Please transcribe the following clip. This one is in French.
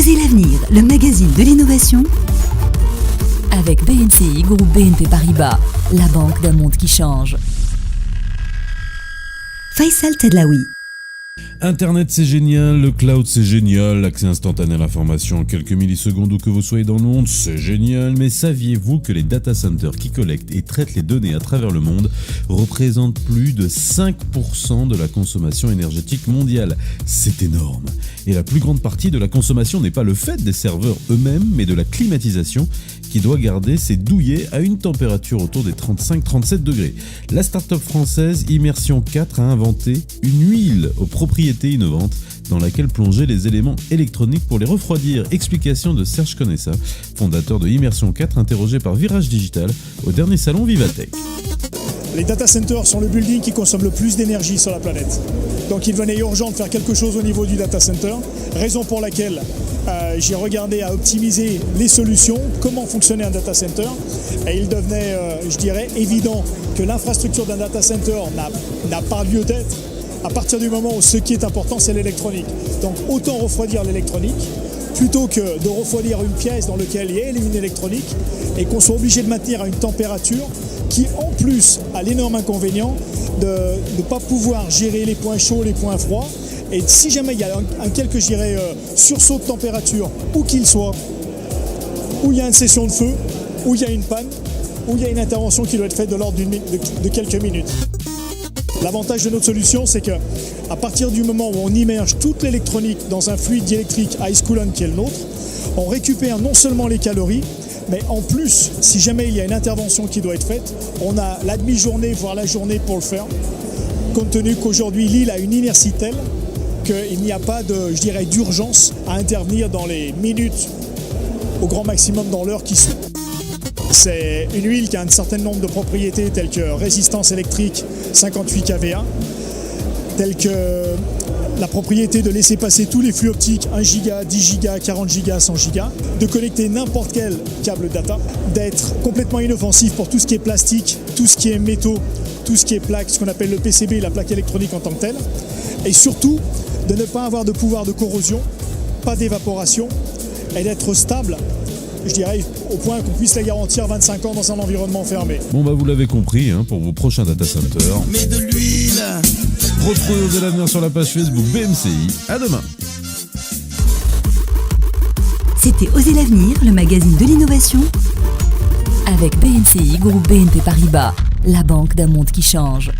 Osez l'avenir, le magazine de l'innovation avec BNCI, groupe BNP Paribas, la banque d'un monde qui change. Faisal Tedlaoui. Internet c'est génial, le cloud c'est génial, l'accès instantané à l'information en quelques millisecondes où que vous soyez dans le monde, c'est génial, mais saviez-vous que les data centers qui collectent et traitent les données à travers le monde représentent plus de 5% de la consommation énergétique mondiale? C'est énorme. Et la plus grande partie de la consommation n'est pas le fait des serveurs eux-mêmes, mais de la climatisation qui doit garder ses douillets à une température autour des 35-37 degrés. La start-up française Immersion 4 a inventé une huile aux propriétés innovantes dans laquelle plonger les éléments électroniques pour les refroidir. Explication de Serge Conessa, fondateur de Immersion 4, interrogé par Virage Digital au dernier salon Vivatech. Les data centers sont le building qui consomme le plus d'énergie sur la planète. Donc il devenait urgent de faire quelque chose au niveau du data center, raison pour laquelle j'ai regardé à optimiser les solutions, comment fonctionnait un data center, et il devenait, évident que l'infrastructure d'un data center n'a pas lieu d'être à partir du moment où ce qui est important, c'est l'électronique. Donc autant refroidir l'électronique, plutôt que de refroidir une pièce dans laquelle il y a une électronique, et qu'on soit obligé de maintenir à une température qui, en plus, a l'énorme inconvénient de ne pas pouvoir gérer les points chauds, les points froids. Et si jamais il y a un quelques sursaut de température, où qu'il soit, où il y a une session de feu, où il y a une panne, où il y a une intervention qui doit être faite de l'ordre de quelques minutes. L'avantage de notre solution, c'est qu'à partir du moment où on immerge toute l'électronique dans un fluide diélectrique ice coolant qui est le nôtre, on récupère non seulement les calories, mais en plus, si jamais il y a une intervention qui doit être faite, on a la demi-journée, voire la journée pour le faire, compte tenu qu'aujourd'hui l'île a une inertie telle qu'il n'y a pas d'urgence à intervenir dans les minutes, au grand maximum dans l'heure qui suit. C'est une huile qui a un certain nombre de propriétés telles que résistance électrique 58 kVA, telles que la propriété de laisser passer tous les flux optiques 1 giga, 10 giga, 40 giga, 100 giga, de connecter n'importe quel câble data, d'être complètement inoffensif pour tout ce qui est plastique, tout ce qui est métaux, tout ce qui est plaque, ce qu'on appelle le PCB, la plaque électronique en tant que telle, et surtout de ne pas avoir de pouvoir de corrosion, pas d'évaporation, et d'être stable, au point qu'on puisse la garantir 25 ans dans un environnement fermé. Bon vous l'avez compris, pour vos prochains data centers. Mais de l'huile. Retrouvez Osez l'avenir sur la page Facebook BMCI. À demain. C'était Osez l'avenir, le magazine de l'innovation avec BNCI, groupe BNP Paribas, la banque d'un monde qui change.